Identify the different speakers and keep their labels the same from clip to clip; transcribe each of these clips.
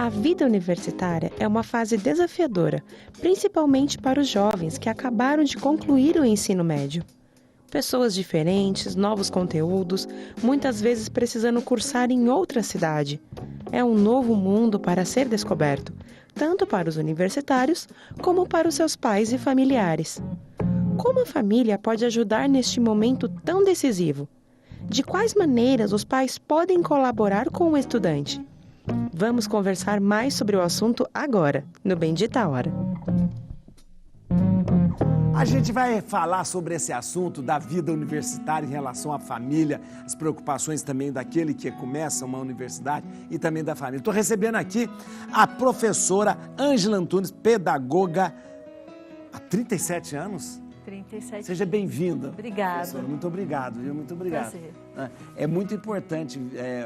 Speaker 1: A vida universitária é uma fase desafiadora, principalmente para os jovens que acabaram de concluir o ensino médio. Pessoas diferentes, novos conteúdos, muitas vezes precisando cursar em outra cidade. É um novo mundo para ser descoberto, tanto para os universitários como para os seus pais e familiares. Como a família pode ajudar neste momento tão decisivo? De quais maneiras os pais podem colaborar com o estudante? Vamos conversar mais sobre o assunto agora, no Bendita Hora.
Speaker 2: A gente vai falar sobre esse assunto da vida universitária em relação à família, as preocupações também daquele que começa uma universidade e também da família. Estou recebendo aqui a professora Ângela Antunes, pedagoga há 37 anos.
Speaker 3: 37.
Speaker 2: Seja bem-vinda.
Speaker 3: Obrigada.
Speaker 2: Professora. Muito obrigado, viu? Muito obrigado.
Speaker 3: Prazer.
Speaker 2: É muito importante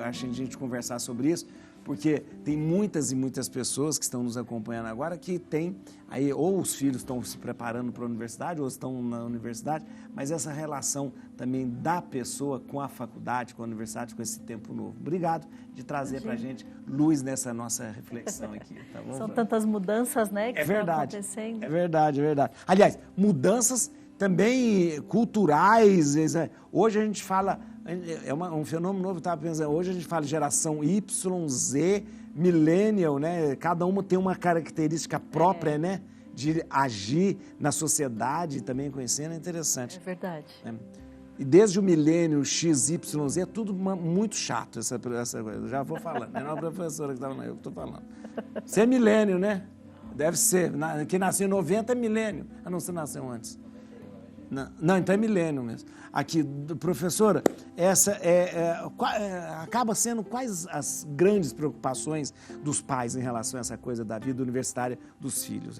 Speaker 2: a gente conversar sobre isso, porque tem muitas e muitas pessoas que estão nos acompanhando agora que têm, aí, ou os filhos estão se preparando para a universidade, ou estão na universidade, mas essa relação também da pessoa com a faculdade, com a universidade, com esse tempo novo. Obrigado de trazer para a gente luz nessa nossa reflexão aqui. Tá bom?
Speaker 3: São tantas mudanças, né, que estão acontecendo.
Speaker 2: É verdade, é verdade. Aliás, mudanças também culturais. Hoje a gente fala... um fenômeno novo, eu estava pensando, hoje a gente fala geração Y, Z, millennial, né? Cada uma tem uma característica própria, né? De agir na sociedade, também conhecendo, é interessante.
Speaker 3: É verdade.
Speaker 2: E desde o milênio, X, Y, Z, é tudo muito chato, essa coisa. Eu já vou falando, não é uma professora que estava lá, eu que estou falando. Você é milênio, né? Deve ser. Quem nasceu em 90 é milênio. Ah, não, você nasceu antes. Não, então é milênio mesmo. Aqui, professora, essa acaba sendo quais as grandes preocupações dos pais em relação a essa coisa da vida universitária dos filhos?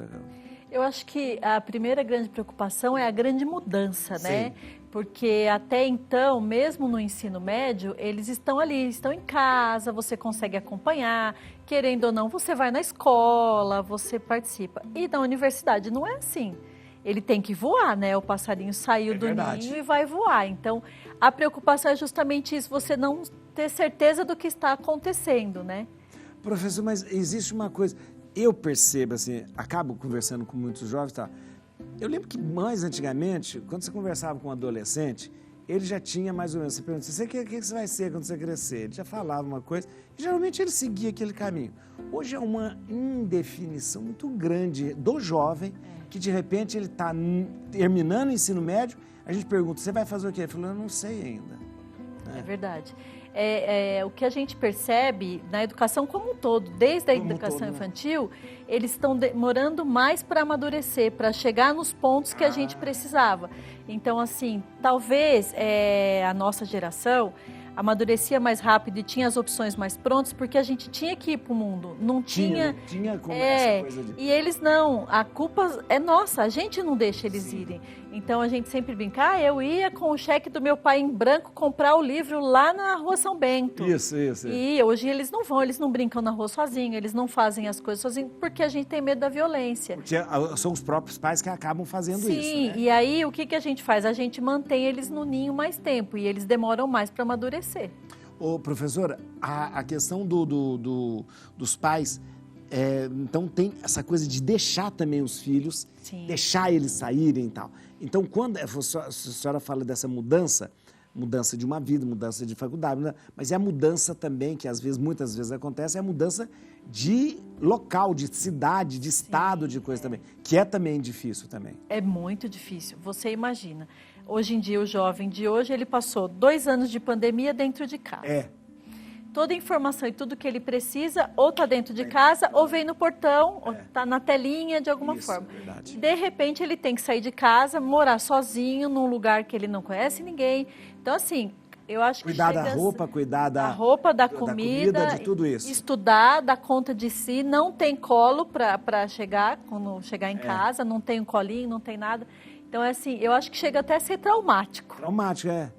Speaker 3: Eu acho que a primeira grande preocupação é a grande mudança, né?
Speaker 2: Sim.
Speaker 3: Porque até então, mesmo no ensino médio, eles estão ali, estão em casa, você consegue acompanhar, querendo ou não, você vai na escola, você participa. E na universidade não é assim. Ele tem que voar, né? O passarinho saiu do ninho e vai voar. Então, a preocupação é justamente isso, você não ter certeza do que está acontecendo, né?
Speaker 2: Professor, mas existe uma coisa, eu percebo, assim, acabo conversando com muitos jovens, tá? Eu lembro que mais antigamente, quando você conversava com um adolescente, ele já tinha mais ou menos, você pergunta, o que você vai ser quando você crescer? Ele já falava uma coisa, e geralmente ele seguia aquele caminho. Hoje é uma indefinição muito grande do jovem, que de repente ele está terminando o ensino médio, a gente pergunta, você vai fazer o quê? Ele falou, eu não sei ainda.
Speaker 3: É verdade. O que a gente percebe na educação como um todo, desde a educação infantil, eles estão demorando mais para amadurecer, para chegar nos pontos que a gente precisava. Então, assim, talvez a nossa geração amadurecia mais rápido e tinha as opções mais prontas, porque a gente tinha que ir para o mundo. Não tinha
Speaker 2: como essa coisa de...
Speaker 3: E eles não, a culpa é nossa, a gente não deixa eles irem. Então a gente sempre brinca, eu ia com o cheque do meu pai em branco comprar o livro lá na Rua São Bento.
Speaker 2: Isso.
Speaker 3: E hoje eles não vão, eles não brincam na rua sozinhos, eles não fazem as coisas sozinhos, porque a gente tem medo da violência.
Speaker 2: Porque são os próprios pais que acabam fazendo isso, né?
Speaker 3: Sim, e aí o que a gente faz? A gente mantém eles no ninho mais tempo e eles demoram mais para amadurecer.
Speaker 2: Ô, professora, a questão dos pais, então tem essa coisa de deixar também os filhos, deixar eles saírem e tal. Então, quando a senhora fala dessa mudança de uma vida, mudança de faculdade, né? Mas é a mudança também, que muitas vezes acontece, é a mudança de local, de cidade, de estado, de coisa também, que é também difícil também. É
Speaker 3: muito difícil, você imagina. Hoje em dia, o jovem de hoje, ele passou 2 anos de pandemia dentro de casa. Toda a informação e tudo que ele precisa, ou está dentro de casa, ou vem no portão, ou está na telinha de alguma forma.
Speaker 2: Verdade.
Speaker 3: De repente, ele tem que sair de casa, morar sozinho, num lugar que ele não conhece ninguém. Então, assim, eu acho que
Speaker 2: cuidar da roupa, cuidar da
Speaker 3: roupa, da comida,
Speaker 2: de tudo isso.
Speaker 3: Estudar, dar conta de si, não tem colo para chegar, quando chegar em casa, não tem um colinho, não tem nada. Então, assim, eu acho que chega até a ser traumático.
Speaker 2: Traumático,
Speaker 3: né?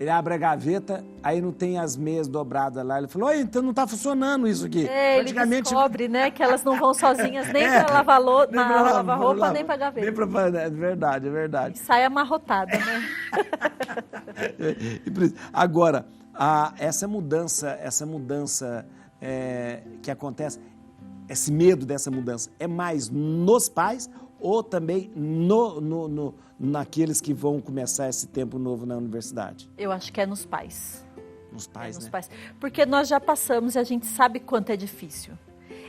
Speaker 2: Ele abre a gaveta, aí não tem as meias dobradas lá. Ele falou, então não está funcionando isso aqui.
Speaker 3: Ele descobre, né, que elas não vão sozinhas nem para lavar roupa, nem para gaveta.
Speaker 2: É verdade.
Speaker 3: E sai amarrotada, né?
Speaker 2: Agora, essa mudança que acontece, esse medo dessa mudança, é mais nos pais ou também naqueles que vão começar esse tempo novo na universidade?
Speaker 3: Eu acho que é nos pais.
Speaker 2: Nos pais,
Speaker 3: nos
Speaker 2: né?
Speaker 3: pais. Porque nós já passamos e a gente sabe quanto é difícil.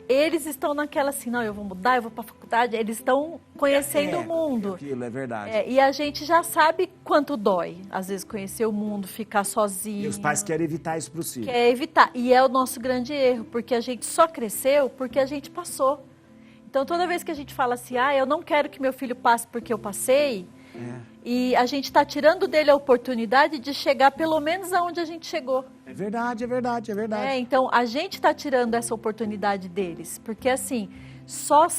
Speaker 3: Eles estão naquela assim, não, eu vou mudar, eu vou para a faculdade, eles estão conhecendo o mundo.
Speaker 2: Aquilo é verdade.
Speaker 3: E a gente já sabe quanto dói, às vezes, conhecer o mundo, ficar sozinho.
Speaker 2: E os pais querem evitar isso para os filhos.
Speaker 3: Quer evitar. E é o nosso grande erro, porque a gente só cresceu porque a gente passou. Então, toda vez que a gente fala assim, eu não quero que meu filho passe porque eu passei, e a gente está tirando dele a oportunidade de chegar pelo menos aonde a gente chegou.
Speaker 2: É verdade, é verdade, é verdade.
Speaker 3: Então, a gente está tirando essa oportunidade deles, porque assim,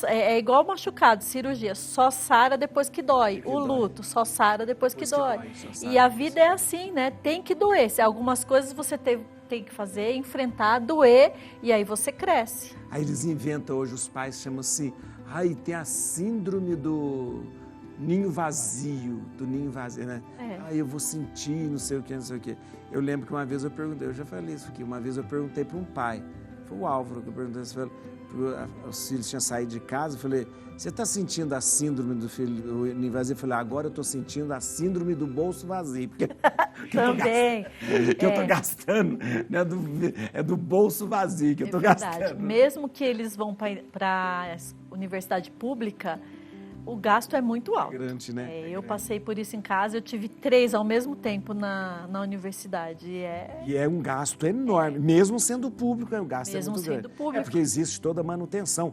Speaker 3: é igual machucado, cirurgia, só sara depois que dói. O luto só sara depois que dói. E a vida é assim, né? Tem que doer. Algumas coisas você tem que fazer, enfrentar, doer, e aí você cresce.
Speaker 2: Aí eles inventam hoje, os pais chamam assim, tem a síndrome do ninho vazio, né? Eu vou sentir, não sei o que, não sei o que. Eu lembro que uma vez eu perguntei, eu já falei isso aqui, uma vez eu perguntei para um pai, foi o Álvaro que eu perguntei, os filhos tinham saído de casa, eu falei, você está sentindo a síndrome do ninho vazio? Eu falei, agora eu estou sentindo a síndrome do bolso vazio, porque
Speaker 3: também.
Speaker 2: eu estou gastando, né, do bolso vazio que eu estou gastando.
Speaker 3: Mesmo que eles vão para a universidade pública, o gasto é muito alto.
Speaker 2: Grande, né?
Speaker 3: Eu passei por isso em casa, eu tive 3 ao mesmo tempo na universidade.
Speaker 2: E é um gasto enorme, mesmo sendo público, o gasto
Speaker 3: mesmo
Speaker 2: é muito
Speaker 3: sendo
Speaker 2: grande.
Speaker 3: Público.
Speaker 2: Porque existe toda a manutenção.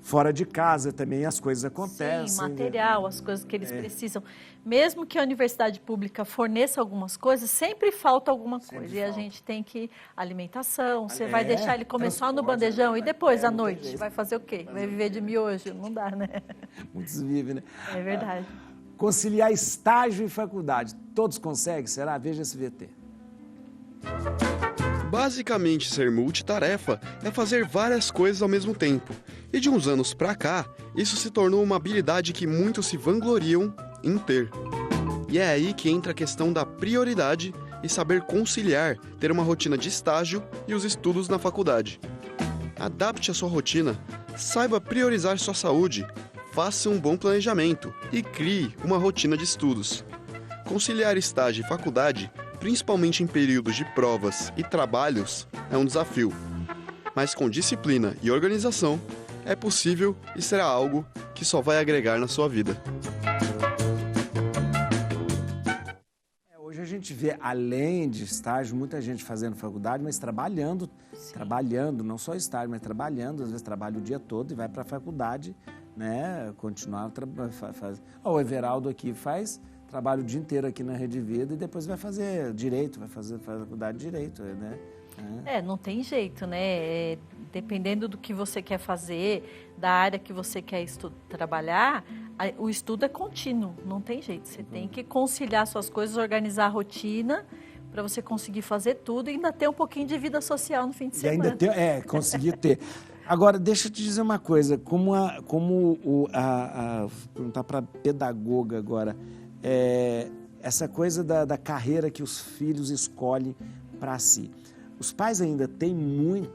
Speaker 2: Fora de casa também as coisas acontecem.
Speaker 3: Sim, material, as coisas que eles precisam. Mesmo que a universidade pública forneça algumas coisas, sempre falta alguma coisa. E a gente tem que... Alimentação, você vai deixar ele comer só no bandejão e depois, à noite, vai fazer o quê? Vai viver de miojo? Não dá, né?
Speaker 2: Muitos vivem, né?
Speaker 3: É verdade.
Speaker 2: Conciliar estágio e faculdade. Todos conseguem? Será? Veja esse VT.
Speaker 4: Basicamente, ser multitarefa é fazer várias coisas ao mesmo tempo. E de uns anos pra cá, isso se tornou uma habilidade que muitos se vangloriam em ter. E é aí que entra a questão da prioridade e saber conciliar, ter uma rotina de estágio e os estudos na faculdade. Adapte a sua rotina, saiba priorizar sua saúde, faça um bom planejamento e crie uma rotina de estudos. Conciliar estágio e faculdade, principalmente em períodos de provas e trabalhos, é um desafio. Mas com disciplina e organização, é possível e será algo que só vai agregar na sua vida.
Speaker 2: Hoje a gente vê, além de estágio, muita gente fazendo faculdade, mas trabalhando, não só estágio, mas trabalhando, às vezes trabalha o dia todo e vai para a faculdade, né, continuar faz. O Everaldo aqui trabalha o dia inteiro aqui na Rede Vida e depois vai fazer direito, vai fazer faculdade de direito, né?
Speaker 3: Não tem jeito, né? Dependendo do que você quer fazer, da área que você quer trabalhar, o estudo é contínuo, não tem jeito. Você tem que conciliar suas coisas, organizar a rotina para você conseguir fazer tudo e ainda ter um pouquinho de vida social no fim de semana.
Speaker 2: E ainda conseguir ter. Agora, deixa eu te dizer uma coisa, perguntar para a pedagoga agora, essa coisa da carreira que os filhos escolhem para si. Os pais ainda têm muito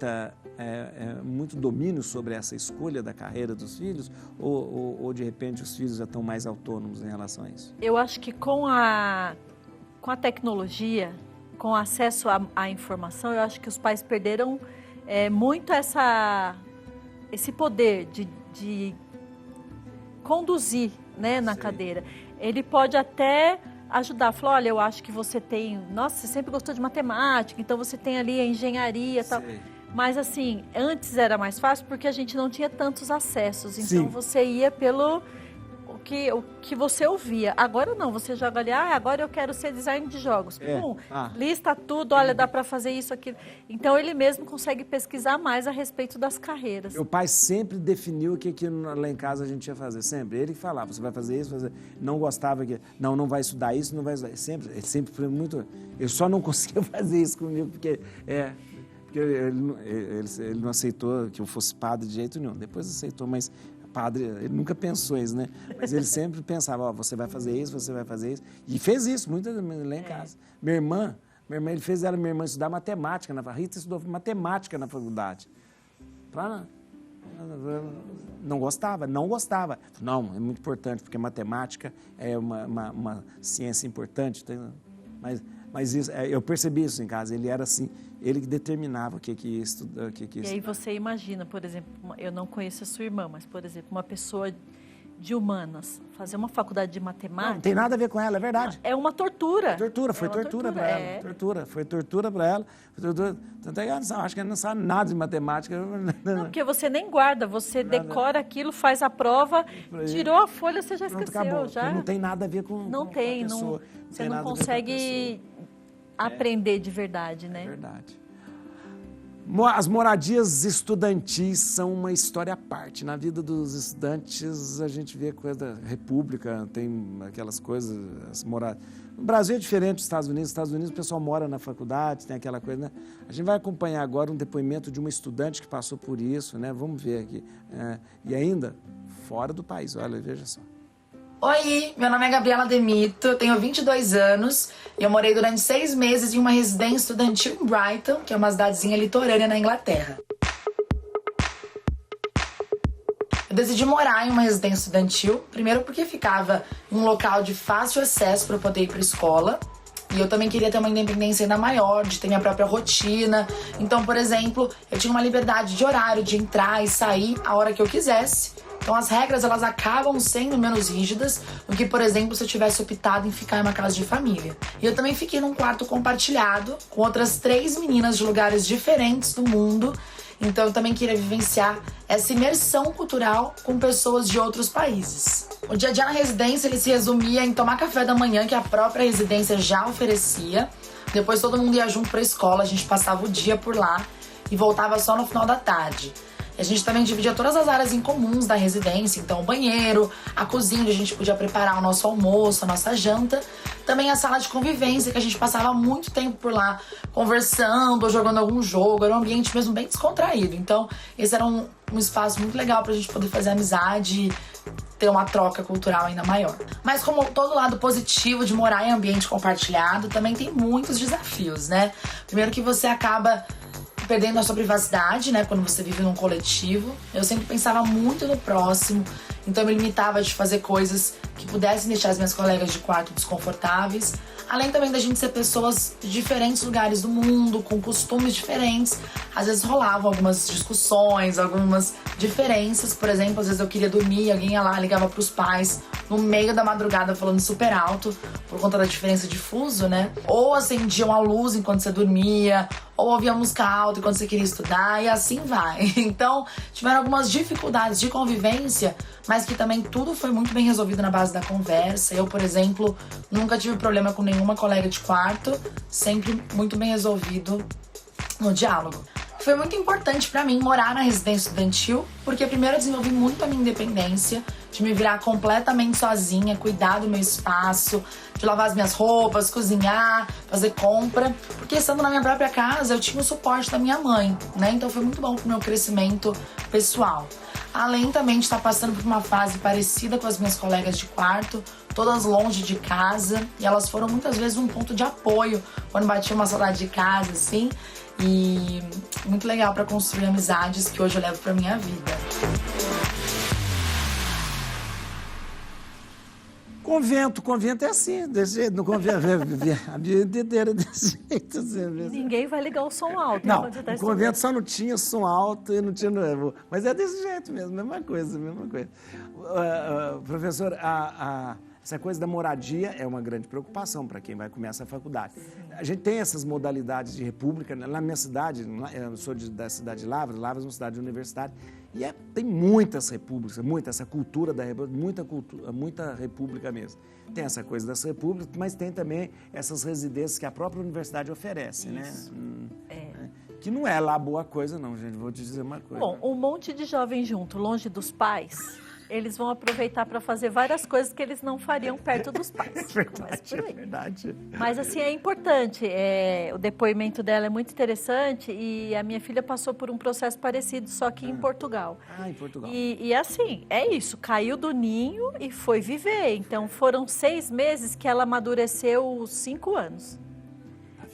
Speaker 2: domínio sobre essa escolha da carreira dos filhos ou de repente os filhos já estão mais autônomos em relação a isso?
Speaker 3: Eu acho que com a tecnologia, com acesso à informação, eu acho que os pais perderam muito esse poder de conduzir, né, na cadeira. Ele pode até ajudar, falar, olha, eu acho que você você sempre gostou de matemática, então você tem ali a engenharia e tal. Mas assim, antes era mais fácil porque a gente não tinha tantos acessos, então você ia pelo o que você ouvia. Agora não, você joga ali, agora eu quero ser designer de jogos. Lista tudo, olha, dá para fazer isso, aquilo. Então ele mesmo consegue pesquisar mais a respeito das carreiras.
Speaker 2: Meu pai sempre definiu o que lá em casa a gente ia fazer, sempre. Ele falava, você vai fazer isso, não gostava, não vai estudar isso, não vai estudar. Ele sempre foi muito... Eu só não conseguia fazer isso comigo, porque ele não aceitou que eu fosse padre de jeito nenhum. Depois aceitou, mas... Padre, ele nunca pensou isso, né? Mas ele sempre pensava, você vai fazer isso, você vai fazer isso. E fez isso, muito lá em casa. Minha irmã, Ele fez minha irmã estudar matemática. A Rita estudou matemática na faculdade. Não gostava. Não, é muito importante, porque matemática é uma ciência importante. Mas isso, eu percebi isso em casa. Ele era assim, ele que determinava o que ia estudar.
Speaker 3: E aí você imagina, por exemplo, eu não conheço a sua irmã, mas, por exemplo, uma pessoa de humanas fazer uma faculdade de matemática...
Speaker 2: Não tem nada a ver com ela, é verdade.
Speaker 3: É uma tortura.
Speaker 2: Foi tortura para ela. Foi tortura para ela. Tanto é que acho que ela não sabe nada de matemática.
Speaker 3: Não, porque você nem guarda, você decora aquilo, faz a prova, tirou a folha, você já esqueceu.
Speaker 2: Acabou,
Speaker 3: já.
Speaker 2: Não tem nada a ver com a pessoa.
Speaker 3: Você não consegue aprender de verdade, né?
Speaker 2: É verdade. As moradias estudantis são uma história à parte. Na vida dos estudantes, a gente vê coisa da República, tem aquelas coisas, No Brasil é diferente dos Estados Unidos. Nos Estados Unidos o pessoal mora na faculdade, tem aquela coisa, né? A gente vai acompanhar agora um depoimento de uma estudante que passou por isso, né? Vamos ver aqui. E ainda fora do país, olha, veja só.
Speaker 5: Oi, meu nome é Gabriela Demito, eu tenho 22 anos e eu morei durante 6 meses em uma residência estudantil em Brighton, que é uma cidadezinha litorânea na Inglaterra. Eu decidi morar em uma residência estudantil, primeiro porque ficava em um local de fácil acesso para eu poder ir para a escola. E eu também queria ter uma independência ainda maior, de ter minha própria rotina. Então, por exemplo, eu tinha uma liberdade de horário, de entrar e sair a hora que eu quisesse. Então as regras, elas acabam sendo menos rígidas do que, por exemplo, se eu tivesse optado em ficar em uma casa de família. E eu também fiquei num quarto compartilhado com outras 3 meninas de lugares diferentes do mundo. Então eu também queria vivenciar essa imersão cultural com pessoas de outros países. O dia a dia na residência, ele se resumia em tomar café da manhã, que a própria residência já oferecia. Depois todo mundo ia junto para a escola, a gente passava o dia por lá e voltava só no final da tarde. A gente também dividia todas as áreas em comuns da residência, então o banheiro, a cozinha, onde a gente podia preparar o nosso almoço, a nossa janta. Também a sala de convivência, que a gente passava muito tempo por lá, conversando ou jogando algum jogo. Era um ambiente mesmo bem descontraído. Então, esse era um espaço muito legal pra gente poder fazer amizade e ter uma troca cultural ainda maior. Mas como todo lado positivo de morar em ambiente compartilhado, também tem muitos desafios, né? Primeiro que você acaba perdendo a sua privacidade, né, quando você vive num coletivo. Eu sempre pensava muito no próximo, então eu me limitava de fazer coisas que pudessem deixar as minhas colegas de quarto desconfortáveis. Além também da gente ser pessoas de diferentes lugares do mundo, com costumes diferentes, às vezes rolavam algumas discussões, algumas diferenças. Por exemplo, às vezes eu queria dormir, alguém ia lá, ligava pros pais no meio da madrugada falando super alto, por conta da diferença de fuso, né? Ou acendiam a luz enquanto você dormia, ou ouvia música alta enquanto você queria estudar, e assim vai. Então, tiveram algumas dificuldades de convivência, mas que também tudo foi muito bem resolvido na base da conversa. Eu, por exemplo, nunca tive problema com nenhuma colega de quarto, sempre muito bem resolvido no diálogo. Foi muito importante pra mim morar na residência estudantil, porque primeiro eu desenvolvi muito a minha independência, de me virar completamente sozinha, cuidar do meu espaço, de lavar as minhas roupas, cozinhar, fazer compra, porque estando na minha própria casa eu tinha o suporte da minha mãe, né? Então foi muito bom pro meu crescimento pessoal. Além também de estar passando por uma fase parecida com as minhas colegas de quarto, todas longe de casa, e elas foram muitas vezes um ponto de apoio quando batia uma saudade de casa, assim, e muito legal para construir amizades que hoje eu levo pra minha vida.
Speaker 2: Convento é assim, desse jeito, no convento, a vida inteira desse jeito. Assim,
Speaker 3: ninguém vai ligar o som alto.
Speaker 2: Não, o convento só não tinha som alto e não tinha... Mas é desse jeito mesmo, mesma coisa. Professor, essa coisa da moradia é uma grande preocupação para quem vai começar a faculdade. A gente tem essas modalidades de república, né? Na minha cidade, eu sou da cidade de Lavras é uma cidade universitária, e tem muitas repúblicas, essa cultura da república, muita república mesmo. Tem essa coisa das repúblicas, mas tem também essas residências que a própria universidade oferece, né? Que não é lá boa coisa não, gente, vou te dizer uma coisa.
Speaker 3: Bom, um monte de jovens junto, longe dos pais, eles vão aproveitar para fazer várias coisas que eles não fariam perto dos pais.
Speaker 2: É verdade.
Speaker 3: Mas assim, é importante, o depoimento dela é muito interessante e a minha filha passou por um processo parecido, só que em Portugal.
Speaker 2: Em Portugal.
Speaker 3: E assim, é isso, caiu do ninho e foi viver. Então foram 6 meses que ela amadureceu 5 anos.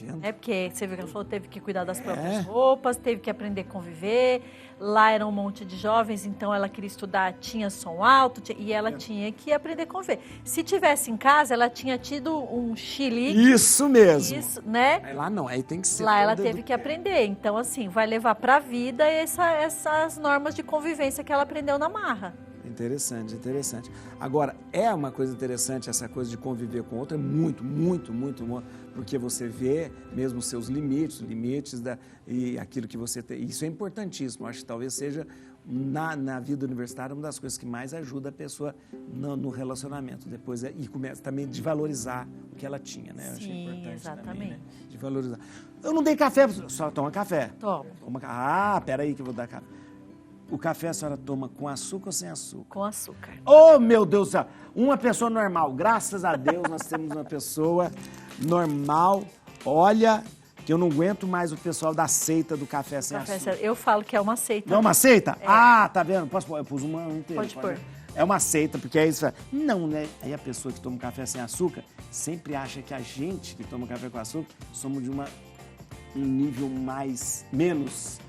Speaker 2: vendo?
Speaker 3: Porque você viu que ela falou, teve que cuidar das próprias roupas, teve que aprender a conviver. Lá era um monte de jovens, então ela queria estudar, tinha som alto, e ela tinha que aprender a conviver. Se tivesse em casa, ela tinha tido um chilique.
Speaker 2: Isso mesmo.
Speaker 3: Isso, né?
Speaker 2: Aí lá não, aí tem que ser.
Speaker 3: Lá ela teve que aprender. Então, assim, vai levar para a vida essas normas de convivência que ela aprendeu na marra.
Speaker 2: Interessante, interessante. Agora, é uma coisa interessante essa coisa de conviver com outra, é muito, muito, muito bom, porque você vê mesmo os seus limites e aquilo que você tem. Isso é importantíssimo, acho que talvez seja, na vida universitária, uma das coisas que mais ajuda a pessoa no relacionamento. Depois, e começa também de valorizar o que ela tinha, né? Eu achei importante
Speaker 3: exatamente.
Speaker 2: também, né? De valorizar. Eu não dei café, só toma café.
Speaker 3: Toma.
Speaker 2: Peraí que eu vou dar café. O café a senhora toma com açúcar ou sem açúcar?
Speaker 3: Com açúcar.
Speaker 2: Oh, meu Deus do céu! Uma pessoa normal. Graças a Deus nós temos uma pessoa normal. Olha, que eu não aguento mais o pessoal da seita do café sem açúcar.
Speaker 3: Eu falo que é uma seita.
Speaker 2: Não é uma seita?
Speaker 3: É.
Speaker 2: Ah, tá vendo? Posso pôr? Eu pus uma inteira.
Speaker 3: Pode pôr.
Speaker 2: É uma seita, porque aí você fala, não, né? Aí a pessoa que toma café sem açúcar sempre acha que a gente que toma café com açúcar somos de um nível menos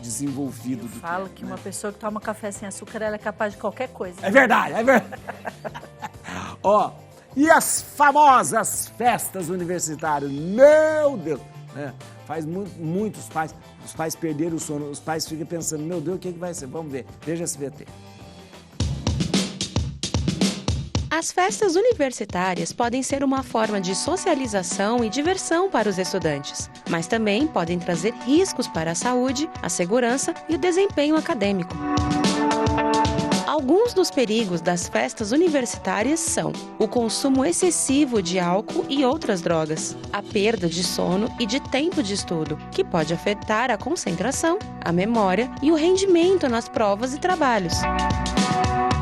Speaker 2: desenvolvido.
Speaker 3: Eu falo que uma pessoa que toma café sem açúcar, ela é capaz de qualquer coisa.
Speaker 2: É verdade, é verdade. Ó, e as famosas festas universitárias? Meu Deus! Faz muitos pais, os pais perderam o sono, os pais ficam pensando, meu Deus, o que vai ser? Vamos ver, veja SBT.
Speaker 1: As festas universitárias podem ser uma forma de socialização e diversão para os estudantes, mas também podem trazer riscos para a saúde, a segurança e o desempenho acadêmico. Alguns dos perigos das festas universitárias são o consumo excessivo de álcool e outras drogas, a perda de sono e de tempo de estudo, que pode afetar a concentração, a memória e o rendimento nas provas e trabalhos.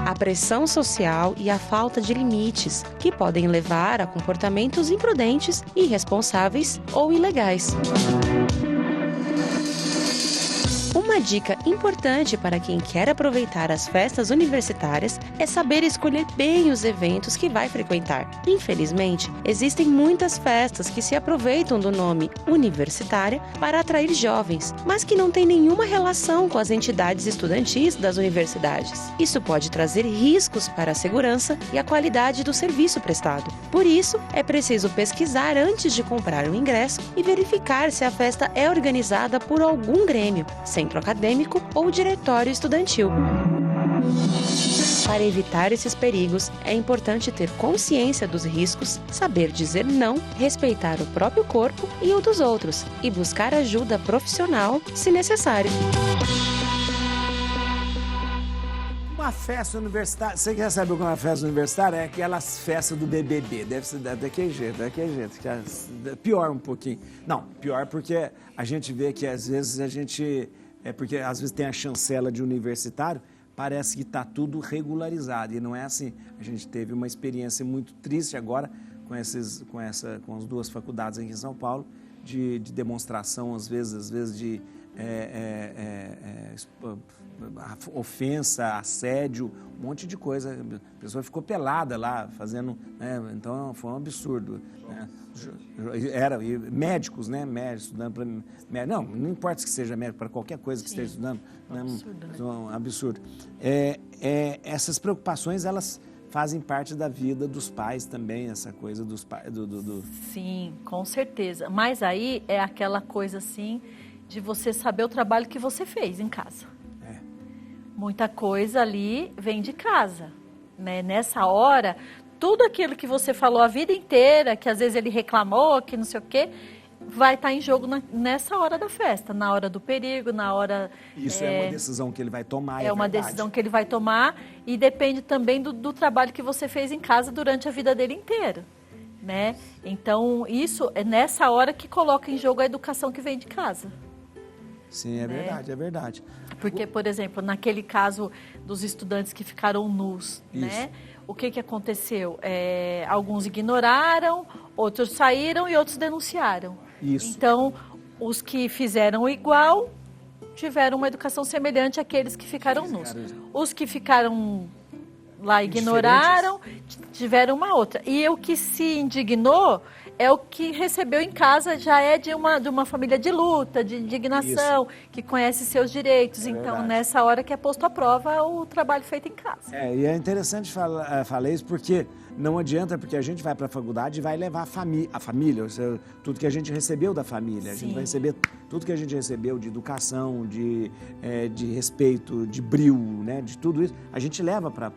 Speaker 1: A pressão social e a falta de limites, que podem levar a comportamentos imprudentes, irresponsáveis ou ilegais. Uma dica importante para quem quer aproveitar as festas universitárias é saber escolher bem os eventos que vai frequentar. Infelizmente, existem muitas festas que se aproveitam do nome universitária para atrair jovens, mas que não têm nenhuma relação com as entidades estudantis das universidades. Isso pode trazer riscos para a segurança e a qualidade do serviço prestado. Por isso, é preciso pesquisar antes de comprar o ingresso e verificar se a festa é organizada por algum grêmio, centro acadêmico ou diretório estudantil. Para evitar esses perigos, é importante ter consciência dos riscos, saber dizer não, respeitar o próprio corpo e o dos outros e buscar ajuda profissional se necessário.
Speaker 2: Uma festa universitária, você quer saber o que é uma festa universitária? É aquelas festas do BBB, deve ser daquele jeito, que é pior um pouquinho. Não, pior porque a gente vê que às vezes porque às vezes tem a chancela de universitário, parece que está tudo regularizado e não é assim. A gente teve uma experiência muito triste agora com as duas faculdades aqui em São Paulo, de demonstração, às vezes de ofensa, assédio, um monte de coisa. A pessoa ficou pelada lá, fazendo, né? Então foi um absurdo. Né? E médicos, né? Médicos estudando para... Não importa que seja médico, para qualquer coisa que esteja estudando. Né?
Speaker 3: Absurdo, né?
Speaker 2: É um absurdo. Essas preocupações, elas fazem parte da vida dos pais também, essa coisa dos pais...
Speaker 3: Sim, com certeza. Mas aí é aquela coisa assim de você saber o trabalho que você fez em casa. Muita coisa ali vem de casa, né? Nessa hora, tudo aquilo que você falou a vida inteira, que às vezes ele reclamou, que não sei o quê, vai estar em jogo nessa hora da festa, na hora do perigo, na hora...
Speaker 2: Isso é uma decisão que ele vai tomar,
Speaker 3: é uma decisão que ele vai tomar e depende também do trabalho que você fez em casa durante a vida dele inteira, né? Então, isso é nessa hora que coloca em jogo a educação que vem de casa.
Speaker 2: Sim, é verdade, é verdade.
Speaker 3: Porque, por exemplo, naquele caso dos estudantes que ficaram nus, né? O que aconteceu? Alguns ignoraram, outros saíram e outros denunciaram.
Speaker 2: Isso.
Speaker 3: Então, os que fizeram igual tiveram uma educação semelhante àqueles que ficaram nus. Os que ficaram lá ignoraram, tiveram uma outra. E o que se indignou é o que recebeu em casa, já é de uma família de luta, de indignação, que conhece seus direitos. Então,
Speaker 2: verdade.
Speaker 3: nessa hora que é posto à prova o trabalho feito em casa.
Speaker 2: E é interessante falar isso porque não adianta, porque a gente vai para a faculdade e vai levar a família, ou seja, tudo que a gente recebeu da família. A gente vai receber tudo que a gente recebeu de educação, de respeito, de brio, né? De tudo isso, a gente leva para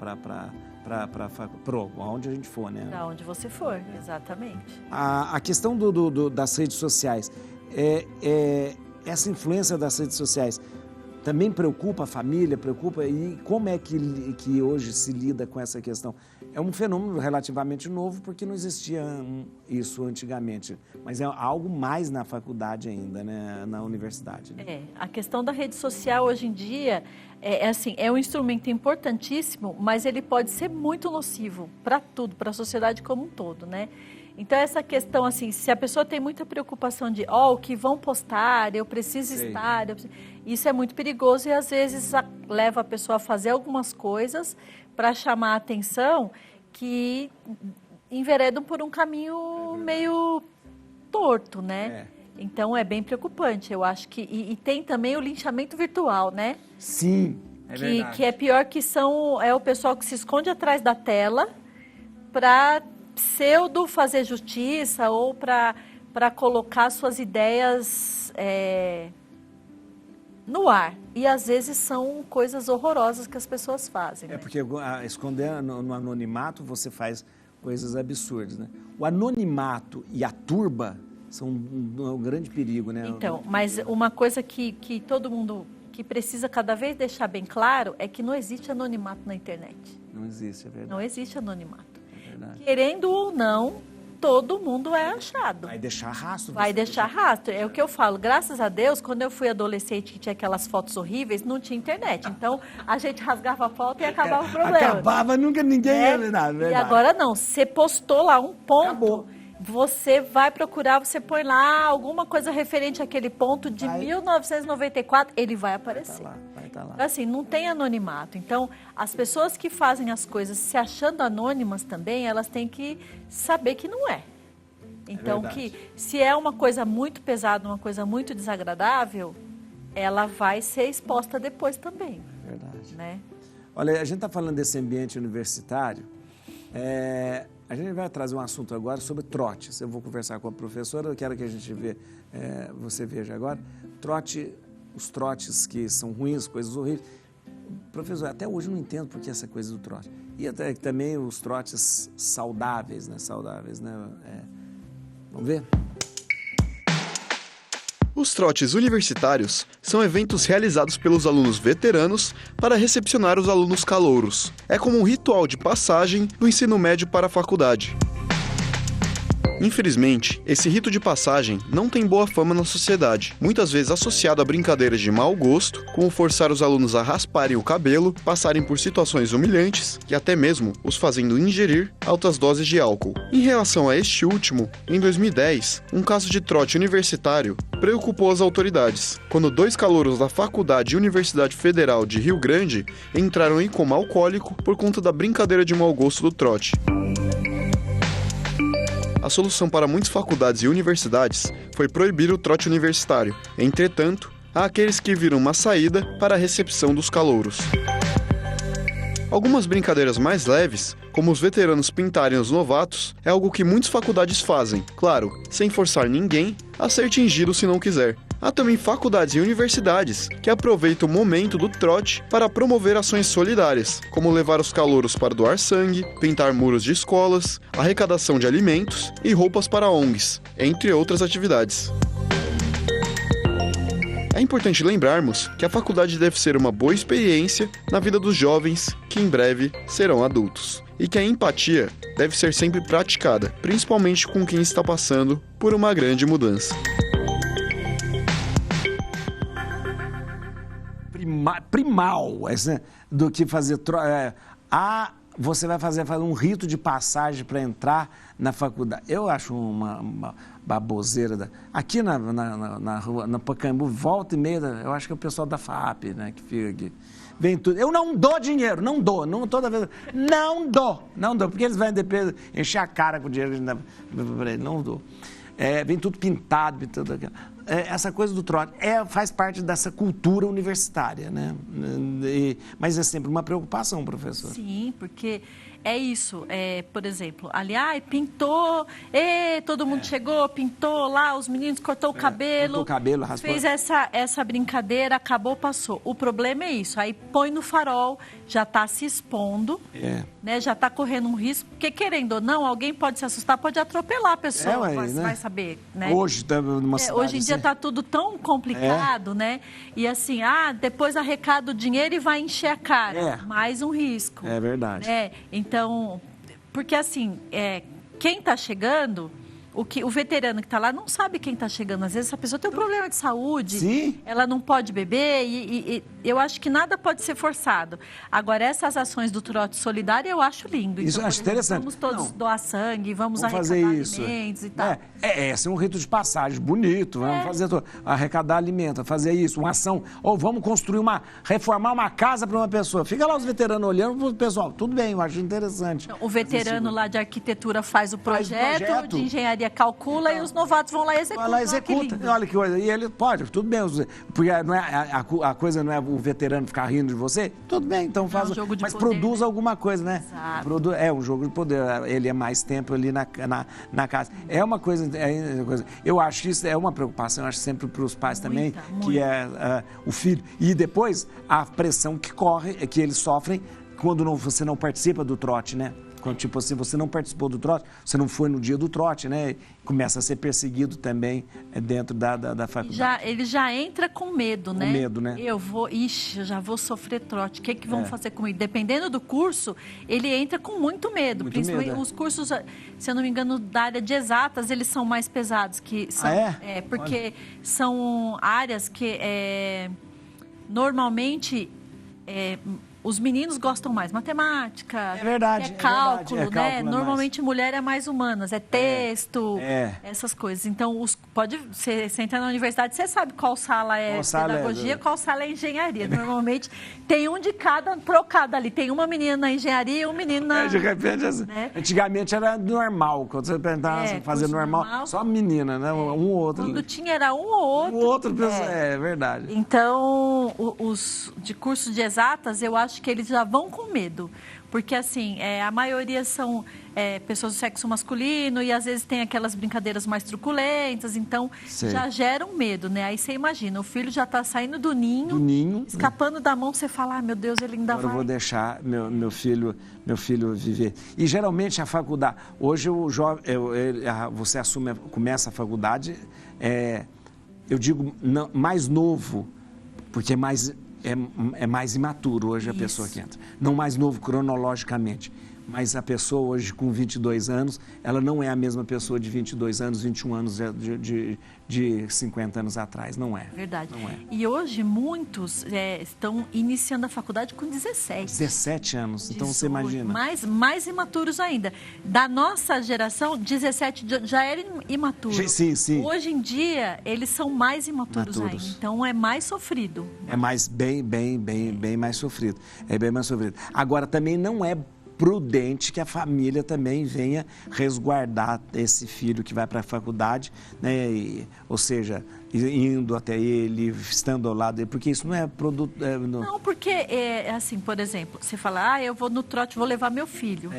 Speaker 2: onde a gente for, né?
Speaker 3: Para onde você for, exatamente.
Speaker 2: A questão das redes sociais, essa influência das redes sociais também preocupa a família, e como é que hoje se lida com essa questão? É um fenômeno relativamente novo, porque não existia isso antigamente, mas é algo mais na faculdade ainda, né? Na universidade. Né?
Speaker 3: A questão da rede social hoje em dia é um instrumento importantíssimo, mas ele pode ser muito nocivo para tudo, para a sociedade como um todo, né? Então, essa questão, assim, se a pessoa tem muita preocupação de, o que vão postar, eu preciso estar, isso é muito perigoso e, às vezes, leva a pessoa a fazer algumas coisas para chamar a atenção que enveredam por um caminho meio torto, né? Então, é bem preocupante, eu acho que... E tem também o linchamento virtual, né?
Speaker 2: Sim, verdade.
Speaker 3: Que é pior, é o pessoal que se esconde atrás da tela para pseudo fazer justiça ou para colocar suas ideias no ar. E às vezes são coisas horrorosas que as pessoas fazem. Né?
Speaker 2: Porque esconder no anonimato você faz coisas absurdas, né? O anonimato e a turba são um grande perigo, né?
Speaker 3: Então, mas uma coisa que todo mundo que precisa cada vez deixar bem claro é que não existe anonimato na internet.
Speaker 2: Não existe, é verdade.
Speaker 3: Não existe anonimato.
Speaker 2: Verdade.
Speaker 3: Querendo ou não, todo mundo é achado.
Speaker 2: Vai deixar rastro.
Speaker 3: Vai deixar rastro. É o que eu falo. Graças a Deus, quando eu fui adolescente que tinha aquelas fotos horríveis, não tinha internet. Então, a gente rasgava a foto e acabava o problema.
Speaker 2: Acabava, nunca ninguém ia ver nada. Verdade.
Speaker 3: E agora não. Você postou lá um ponto,
Speaker 2: acabou.
Speaker 3: Você vai procurar, você põe lá alguma coisa referente àquele ponto de 1994, ele vai aparecer.
Speaker 2: Vai estar lá.
Speaker 3: Então, assim, não tem anonimato. Então, as pessoas que fazem as coisas se achando anônimas também, elas têm que saber que não é. Então, que se é uma coisa muito pesada, uma coisa muito desagradável, ela vai ser exposta depois também.
Speaker 2: Verdade.
Speaker 3: Né?
Speaker 2: Olha, a gente está falando desse ambiente universitário. A gente vai trazer um assunto agora sobre trotes. Eu vou conversar com a professora, eu quero que a gente você veja agora. Os trotes que são ruins, coisas horríveis. Professor, até hoje eu não entendo por que essa coisa do trote. E até também os trotes saudáveis, né? Vamos ver?
Speaker 4: Os trotes universitários são eventos realizados pelos alunos veteranos para recepcionar os alunos calouros. É como um ritual de passagem do ensino médio para a faculdade. Infelizmente, esse rito de passagem não tem boa fama na sociedade, muitas vezes associado a brincadeiras de mau gosto, como forçar os alunos a rasparem o cabelo, passarem por situações humilhantes e até mesmo os fazendo ingerir altas doses de álcool. Em relação a este último, em 2010, um caso de trote universitário preocupou as autoridades, quando 2 calouros da Faculdade e Universidade Federal de Rio Grande entraram em coma alcoólico por conta da brincadeira de mau gosto do trote. A solução para muitas faculdades e universidades foi proibir o trote universitário. Entretanto, há aqueles que viram uma saída para a recepção dos calouros. Algumas brincadeiras mais leves, como os veteranos pintarem os novatos, é algo que muitas faculdades fazem, claro, sem forçar ninguém a ser tingido se não quiser. Há também faculdades e universidades que aproveitam o momento do trote para promover ações solidárias, como levar os calouros para doar sangue, pintar muros de escolas, arrecadação de alimentos e roupas para ONGs, entre outras atividades. É importante lembrarmos que a faculdade deve ser uma boa experiência na vida dos jovens que em breve serão adultos, e que a empatia deve ser sempre praticada, principalmente com quem está passando por uma grande mudança.
Speaker 2: Primal do que fazer você vai fazer um rito de passagem para entrar na faculdade. Eu acho uma baboseira. Aqui na rua, na Pacaembu, volta e meia, eu acho que é o pessoal da FAP, né, que fica aqui. Vem tudo. Eu não dou dinheiro, não toda vez. Não dou, porque eles vão depois encher a cara com o dinheiro que a gente dá para ele, não dou. Vem tudo pintado, essa coisa do trote faz parte dessa cultura universitária, né? Mas é sempre uma preocupação, professor.
Speaker 3: Sim, porque é isso. Por exemplo, ali, pintou, todo mundo chegou, pintou lá, os meninos cortou o cabelo,
Speaker 2: raspou.
Speaker 3: Fez essa brincadeira, acabou, passou. O problema é isso, aí põe no farol, já está se expondo, né? Já está correndo um risco, porque querendo ou não, alguém pode se assustar, pode atropelar a pessoa, vai saber, né?
Speaker 2: Hoje
Speaker 3: em dia está tudo tão complicado, né? E assim, depois arrecada o dinheiro e vai encher a cara. Mais um risco.
Speaker 2: É verdade.
Speaker 3: Então, porque assim, quem está chegando, o veterano que está lá não sabe quem está chegando. Às vezes essa pessoa tem um problema de saúde,
Speaker 2: Sim.
Speaker 3: Ela não pode beber e eu acho que nada pode ser forçado. Agora, essas ações do trote solidário eu acho lindo.
Speaker 2: Isso eu acho interessante.
Speaker 3: Vamos todos doar sangue, vamos arrecadar
Speaker 2: fazer isso.
Speaker 3: alimentos e tal.
Speaker 2: Esse é um rito de passagem bonito, vamos fazer arrecadar alimento, fazer isso, uma ação, ou vamos construir reformar uma casa para uma pessoa. Fica lá os veteranos olhando, o pessoal, tudo bem, eu acho interessante.
Speaker 3: O veterano lá de arquitetura faz o projeto, de engenharia calcula e os novatos vão lá e executam.
Speaker 2: Olha que coisa. E ele pode, tudo bem, porque não é, a coisa não é o veterano ficar rindo de você, tudo bem, então faz.
Speaker 3: É um jogo de
Speaker 2: mas
Speaker 3: poder,
Speaker 2: produz alguma coisa, né?
Speaker 3: Exato.
Speaker 2: É um jogo de poder. Ele é mais tempo ali na casa. É uma coisa. Eu acho que isso é uma preocupação, eu acho sempre para os pais também, que é o filho. E depois a pressão que corre, que eles sofrem quando você não participa do trote, né? Quando, tipo assim, você não participou do trote, você não foi no dia do trote, né? Começa a ser perseguido também dentro da faculdade.
Speaker 3: Ele já entra com medo, né?
Speaker 2: Com medo, né?
Speaker 3: Eu já vou sofrer trote. O que vão fazer comigo? Dependendo do curso, ele entra com muito medo. Principalmente os cursos, se eu não me engano, da área de exatas, eles são mais pesados. Porque são áreas que normalmente... os meninos gostam mais matemática, cálculo, né? Normalmente mulher é mais humanas, texto, essas coisas. Então, você entra na universidade, você sabe qual sala é pedagogia, qual sala é engenharia. Normalmente tem um de cada trocado ali. Tem uma menina na engenharia e um menino na...
Speaker 2: De repente, antigamente era normal. Quando você perguntava fazer normal, só menina, né? Um ou outro.
Speaker 3: Quando tinha era um ou outro.
Speaker 2: Um outro, é verdade.
Speaker 3: Então, os de curso de exatas, eu acho que eles já vão com medo, porque assim, a maioria são pessoas do sexo masculino e às vezes tem aquelas brincadeiras mais truculentas, então já gera um medo, né? Aí você imagina, o filho já está saindo do ninho, escapando da mão, você fala, meu Deus, ele ainda vai.
Speaker 2: Eu vou deixar meu filho viver. E geralmente a faculdade, hoje você começa a faculdade, eu digo mais novo, porque é mais imaturo hoje a pessoa que entra. Não mais novo cronologicamente, mas a pessoa hoje com 22 anos, ela não é a mesma pessoa de 22 anos, 21 anos de 50 anos atrás, não é.
Speaker 3: Verdade.
Speaker 2: Não é.
Speaker 3: E hoje muitos estão iniciando a faculdade com
Speaker 2: 17 anos, 18, então você imagina.
Speaker 3: Mais imaturos ainda. Da nossa geração, 17 já era imaturo.
Speaker 2: Sim.
Speaker 3: Hoje em dia, eles são mais imaturos ainda, então é mais sofrido.
Speaker 2: É bem mais sofrido. É bem mais sofrido. Agora, também não é prudente que a família também venha resguardar esse filho que vai para a faculdade, né? Ou seja, indo até ele, estando ao lado dele, porque isso não é produto...
Speaker 3: Não, porque, assim, por exemplo, você fala, eu vou no trote, vou levar meu filho.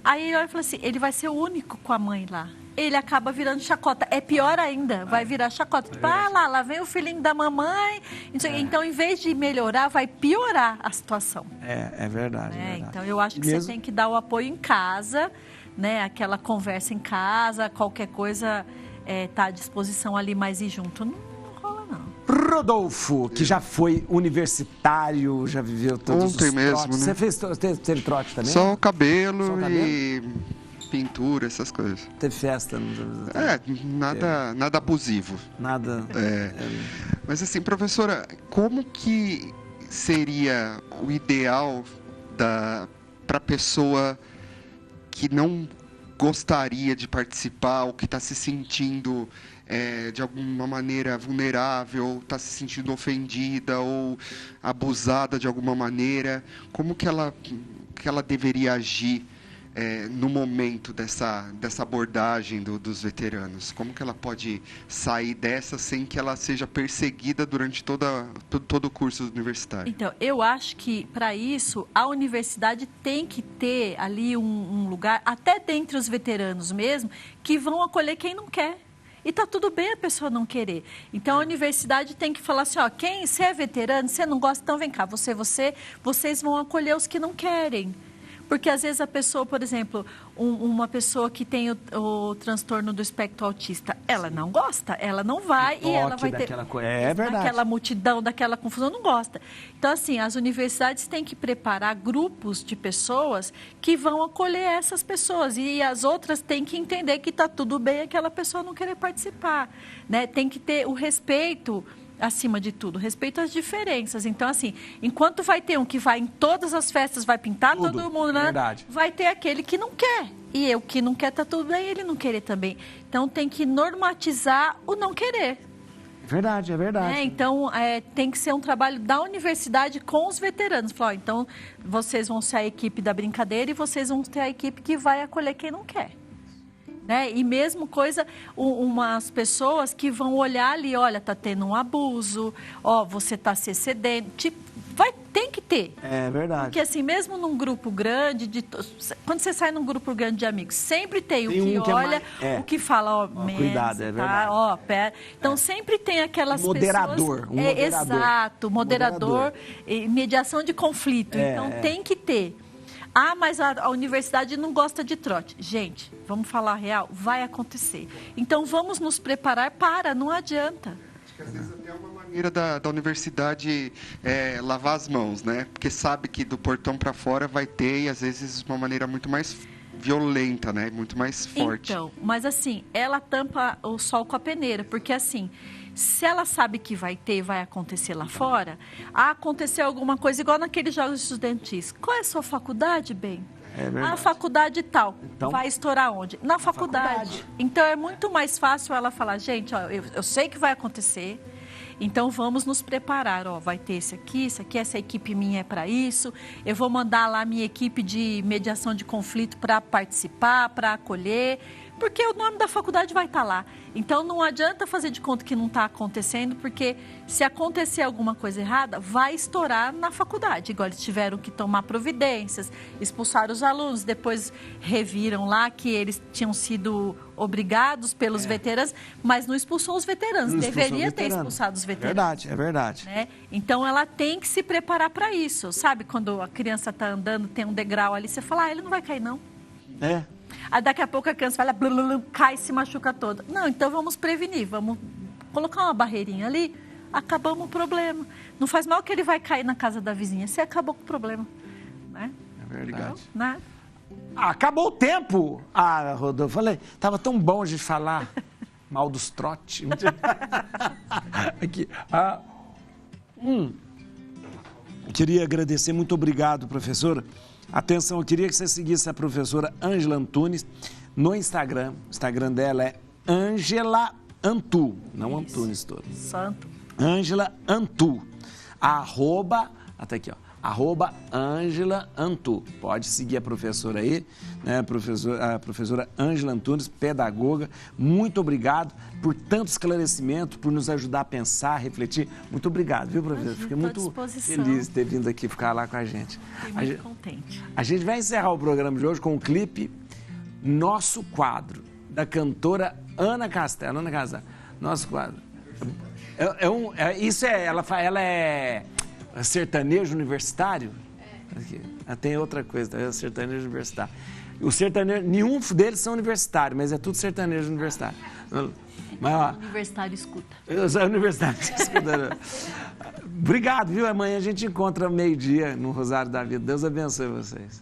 Speaker 3: Aí ele olha e fala assim, ele vai ser o único com a mãe lá. Ele acaba virando chacota. É pior ainda, vai virar chacota. Tipo, lá vem o filhinho da mamãe. Então, em vez de melhorar, vai piorar a situação.
Speaker 2: É verdade.
Speaker 3: Então, eu acho que você tem que dar o apoio em casa, né? Aquela conversa em casa, qualquer coisa tá à disposição ali, mas ir junto não rola, não.
Speaker 2: Rodolfo, que já foi universitário, já viveu todos os trotes.
Speaker 4: Mesmo, né?
Speaker 2: Você teve trote também?
Speaker 4: Só o cabelo e... pintura, essas coisas.
Speaker 2: Teve festa?
Speaker 4: Nada abusivo.
Speaker 2: Nada.
Speaker 4: Mas assim, professora, como que seria o ideal
Speaker 6: para a pessoa que não gostaria de participar ou que está se sentindo de alguma maneira vulnerável, está se sentindo ofendida ou abusada de alguma maneira? Como que ela deveria agir no momento dessa abordagem dos veteranos? Como que ela pode sair dessa sem que ela seja perseguida durante todo o curso universitário?
Speaker 3: Então, eu acho que, para isso, a universidade tem que ter ali um lugar, até dentre os veteranos mesmo, que vão acolher quem não quer. E está tudo bem a pessoa não querer. Então, a universidade tem que falar assim, ó, você é veterano, você não gosta, então vem cá, vocês vão acolher os que não querem. Porque, às vezes, a pessoa, por exemplo, uma pessoa que tem o transtorno do espectro autista, ela não gosta, ela não vai e ela vai ter...
Speaker 2: É verdade.
Speaker 3: Daquela multidão, daquela confusão, não gosta. Então, assim, as universidades têm que preparar grupos de pessoas que vão acolher essas pessoas. E as outras têm que entender que está tudo bem aquela pessoa não querer participar, né? Tem que ter o respeito... acima de tudo, respeito às diferenças. Então, assim, enquanto vai ter um que vai em todas as festas, vai pintar
Speaker 2: tudo,
Speaker 3: todo mundo, né?
Speaker 2: Verdade.
Speaker 3: Vai ter aquele que não quer. E o que não quer, tá tudo bem, ele não querer também. Então, tem que normatizar o não querer.
Speaker 2: Verdade, é verdade.
Speaker 3: Então, tem que ser um trabalho da universidade com os veteranos. Falar, ó, então, vocês vão ser a equipe da brincadeira e vocês vão ter a equipe que vai acolher quem não quer. Né? E mesmo coisa, umas pessoas que vão olhar ali, olha, tá tendo um abuso, ó, você tá se excedendo, tem que ter.
Speaker 2: É verdade.
Speaker 3: Porque assim, mesmo num grupo grande, quando você sai num grupo grande de amigos, sempre tem o que olha, o que fala, ó,
Speaker 2: cuidado, é verdade.
Speaker 3: Ó, pera. Então sempre tem aquelas
Speaker 2: moderador,
Speaker 3: pessoas...
Speaker 2: um moderador.
Speaker 3: Exato, moderador, mediação de conflito, então tem que ter. Ah, mas a universidade não gosta de trote. Gente, vamos falar a real, vai acontecer. Então, vamos nos preparar não adianta.
Speaker 6: Acho que às vezes até é uma maneira da universidade lavar as mãos, né? Porque sabe que do portão para fora vai ter, e às vezes uma maneira muito mais violenta, né? Muito mais forte.
Speaker 3: Então, mas assim, ela tampa o sol com a peneira, porque assim... Se ela sabe que vai acontecer lá fora, aconteceu alguma coisa igual naqueles jogos estudantis. Qual é a sua faculdade, bem? A faculdade tal. Então, vai estourar onde? Na faculdade. Então, é muito mais fácil ela falar, gente, ó, eu sei que vai acontecer, então vamos nos preparar. Ó, vai ter isso aqui, essa equipe minha é para isso. Eu vou mandar lá minha equipe de mediação de conflito para participar, para acolher. Porque o nome da faculdade vai estar lá. Então, não adianta fazer de conta que não está acontecendo, porque se acontecer alguma coisa errada, vai estourar na faculdade. Igual eles tiveram que tomar providências, expulsar os alunos, depois reviram lá que eles tinham sido obrigados pelos veteranos, mas não expulsou os veteranos. Deveria ter expulsado os veteranos.
Speaker 2: É verdade.
Speaker 3: Né? Então, ela tem que se preparar para isso. Sabe, quando a criança está andando, tem um degrau ali, você fala, ele não vai cair, não. Aí daqui a pouco a criança fala, cai e se machuca toda. Não, então vamos prevenir, vamos colocar uma barreirinha ali, acabamos o problema. Não faz mal que ele vai cair na casa da vizinha, você acabou com o problema. Né?
Speaker 2: É verdade.
Speaker 3: Então, né?
Speaker 2: Acabou o tempo! Rodolfo, falei, tava tão bom a gente falar mal dos trotes. Aqui, queria agradecer, muito obrigado, professora. Atenção, eu queria que você seguisse a professora Ângela Antunes no Instagram. O Instagram dela é Ângela Antu, não Antunes todo.
Speaker 3: Santo.
Speaker 2: Ângela Antu. Até aqui, ó. @Ângela Antu. Pode seguir a professora aí, né? A professora Ângela Antunes, pedagoga. Muito obrigado por tanto esclarecimento, por nos ajudar a pensar, a refletir. Muito obrigado, viu, professora? Fiquei muito feliz de ter vindo aqui ficar lá com a gente.
Speaker 3: Fiquei muito contente.
Speaker 2: A gente vai encerrar o programa de hoje com um clipe Nosso Quadro, da cantora Ana Castela. Ana Castela, nosso quadro. Ela é sertanejo universitário? Aqui. Tem outra coisa, é sertanejo universitário. O sertanejo, nenhum deles são universitários, mas é tudo sertanejo universitário. Mas,
Speaker 3: universitário escuta.
Speaker 2: Universitário escuta. Obrigado, viu? Amanhã a gente encontra meio-dia no Rosário da Vida. Deus abençoe vocês.